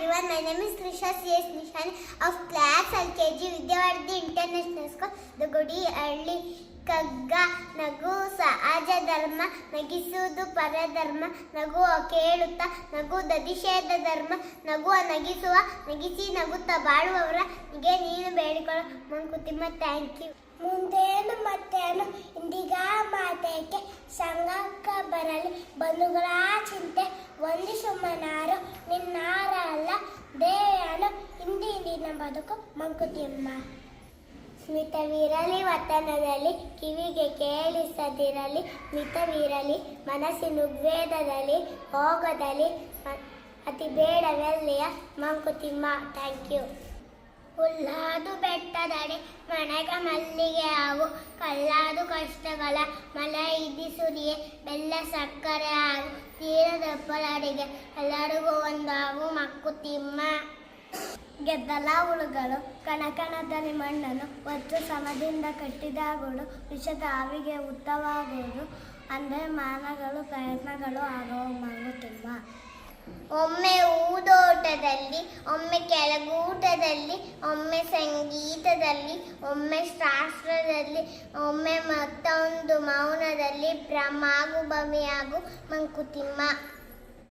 everyone. My name is Trisha C.S. Nishani of class LKG Vidyavardhi International School, the Gudi Early Kagga Nagu Sahaja Dharma Nagisudu Paradharma Nagu Keluta Nagu Dadisheda Dharma Nagu Nagisua Nagisi Naguta Baduavara Nige Neenu Bedikolu Mankutimma. Thank you. ಮುಂದೇನು ಮತ್ತೇನು ಇಂದಿಗ ಮಾತೆಗೆ ಸಂಗಕ್ಕ ಬರಲಿ ಬಂಧುಗಳ ಚಿಂತೆ ಒಂದು ಸುಮ್ಮನಾರು ನಿನ್ನಾರಲ್ಲ ದೇಯನು ಇಂದಿನ ಬದುಕು ಮಂಕುತಿಮ್ಮ. ಸ್ಮಿತವಿರಲಿ ವತನದಲ್ಲಿ ಕಿವಿಗೆ ಕೇಳಿಸದಿರಲಿ ಮಿತವಿರಲಿ ಮನಸ್ಸಿನುಗ್ವೇದದಲ್ಲಿ ಹೋಗದಲ್ಲಿ ಅತಿ ಬೇಡವೆಲ್ಲಿಯ ಮಂಕುತಿಮ್ಮ. Thank you. ಹುಲ್ಲಾದು ಬೆಟ್ಟದಡೆ ಮನೆಗ ಮಲ್ಲಿಗೆ ಆಗು ಕಲ್ಲಾದು ಕಷ್ಟಗಳ ಮಳೆ ಇದಿ ಸುರಿಯೇ ಬೆಲ್ಲ ಸಕ್ಕರೆ ಆಗು ತೀರದಪ್ಪಲಡಿಗೆ ಎಲ್ಲರಿಗೂ ಒಂದಾಗು ಮಂಕುತಿಮ್ಮ. ಗೆದ್ದಲ ಹುಳುಗಳು ಕಣಕಣದಲ್ಲಿ ಮಣ್ಣನ್ನು ಒತ್ತು ಸಮದಿಂದ ಕಟ್ಟಿದಾಗಳು ವಿಷದ ಆವಿಗೆ ಉತ್ತವಾಗುವುದು ಅಂದರೆ ಮಾನಗಳು ಪ್ರಯತ್ನಗಳು ಆಗುವ ಮಂಕುತಿಮ್ಮ. ಒಮ್ಮೆ ಊದೋಟದಲ್ಲಿ ಒಮ್ಮೆ ಕೆಳಗೂಟದಲ್ಲಿ ಒಮ್ಮೆ ಸಂಗೀತದಲ್ಲಿ ಒಮ್ಮೆ ಶಾಸ್ತ್ರದಲ್ಲಿ ಒಮ್ಮೆ ಮತ್ತೊಂದು ಮೌನದಲ್ಲಿ ಭ್ರಮಾಗು ಭಮಿಯಾಗು ಮಂಕುತಿಮ್ಮ.